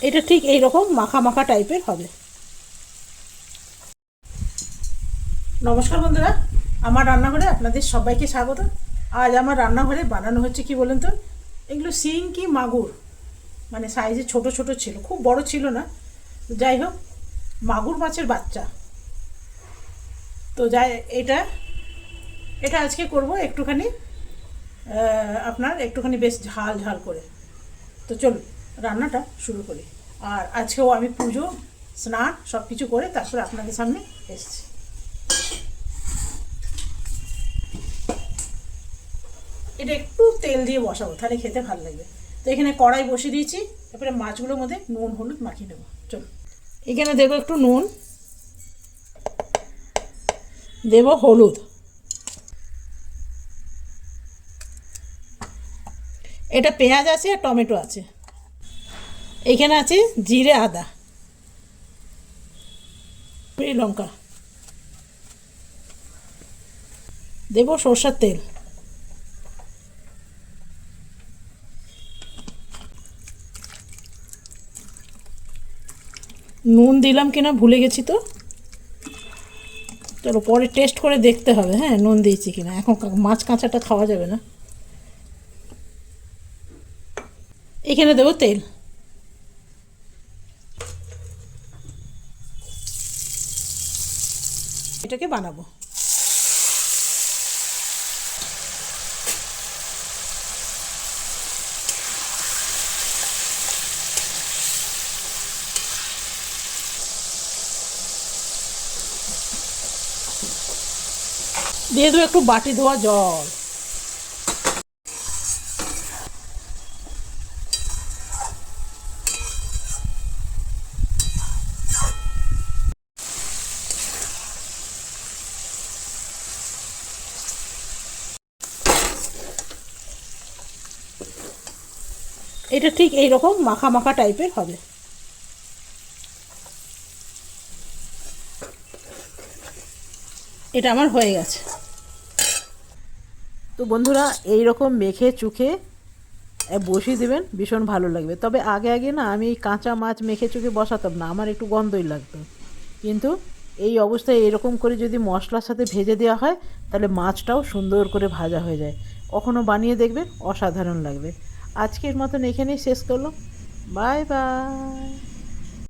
এটা ঠিক এই রকম মাখা মাখা টাইপের হবে। নমস্কার বন্ধুরা, আমার রান্নাঘরে আপনাদের সবাইকে স্বাগত। আজ আমার রান্নাঘরে বানানো হচ্ছে কি বলুন তো, এগুলো শিং কি মাগুর, মানে সাইজে ছোট ছোট ছিল, খুব বড় ছিল না। যাই হোক, মাগুর মাছের বাচ্চা। তো যাই, এটা এটা আজকে করব একটুখানি আপনার একটুখানি বেশ ঝাল ঝাল করে। তো চলুন রান্নাটা শুরু করি। আর আজকেও আমি পুজো স্নান সব কিছু করে তারপরে আপনাদের সামনে এসেছি। এটা একটু তেল দিয়ে বসাবো, তাহলে খেতে ভালো লাগবে। তো এখানে কড়াই বসিয়ে দিয়েছি, এরপরে মাছগুলোর মধ্যে নুন হলুদ মাখিয়ে নেবো। চলুন, এখানে দেবো একটু নুন, দেব হলুদ, এটা পেঁয়াজ আছে আর টমেটো আছে, এইখানে আছে জিরে আদা, লঙ্কা, দেব সরষের তেল, নুন দিলাম কিনা ভুলে গেছি তো, চলো পরে টেস্ট করে দেখতে হবে। হ্যাঁ, নুন দিয়েছি কিনা, এখন মাছ কাঁচাটা খাওয়া যাবে না। এখানে দেবো তেল, এটাকে বানাবো। দিয়ে দেবো একটু বাটি ধোয়া জল, এটা ঠিক এই রকম মাখা মাখা টাইপের হবে। এটা আমার হয়ে গেছে। তো বন্ধুরা, এই রকম মেখে চুখে বসিয়ে দেবেন, ভীষণ ভালো লাগবে। তবে আগে আগে না, আমি এই কাঁচা মাছ মেখে চুখে বসাতাম না, আমার একটু গন্ধই লাগতো। কিন্তু এই অবস্থায় এরকম করে যদি মশলার সাথে ভেজে দেওয়া হয়, তাহলে মাছটাও সুন্দর করে ভাজা হয়ে যায়। কখনো বানিয়ে দেখবেন, অসাধারণ লাগবে। আজকের মতন এখানেই শেষ করলাম। Bye bye.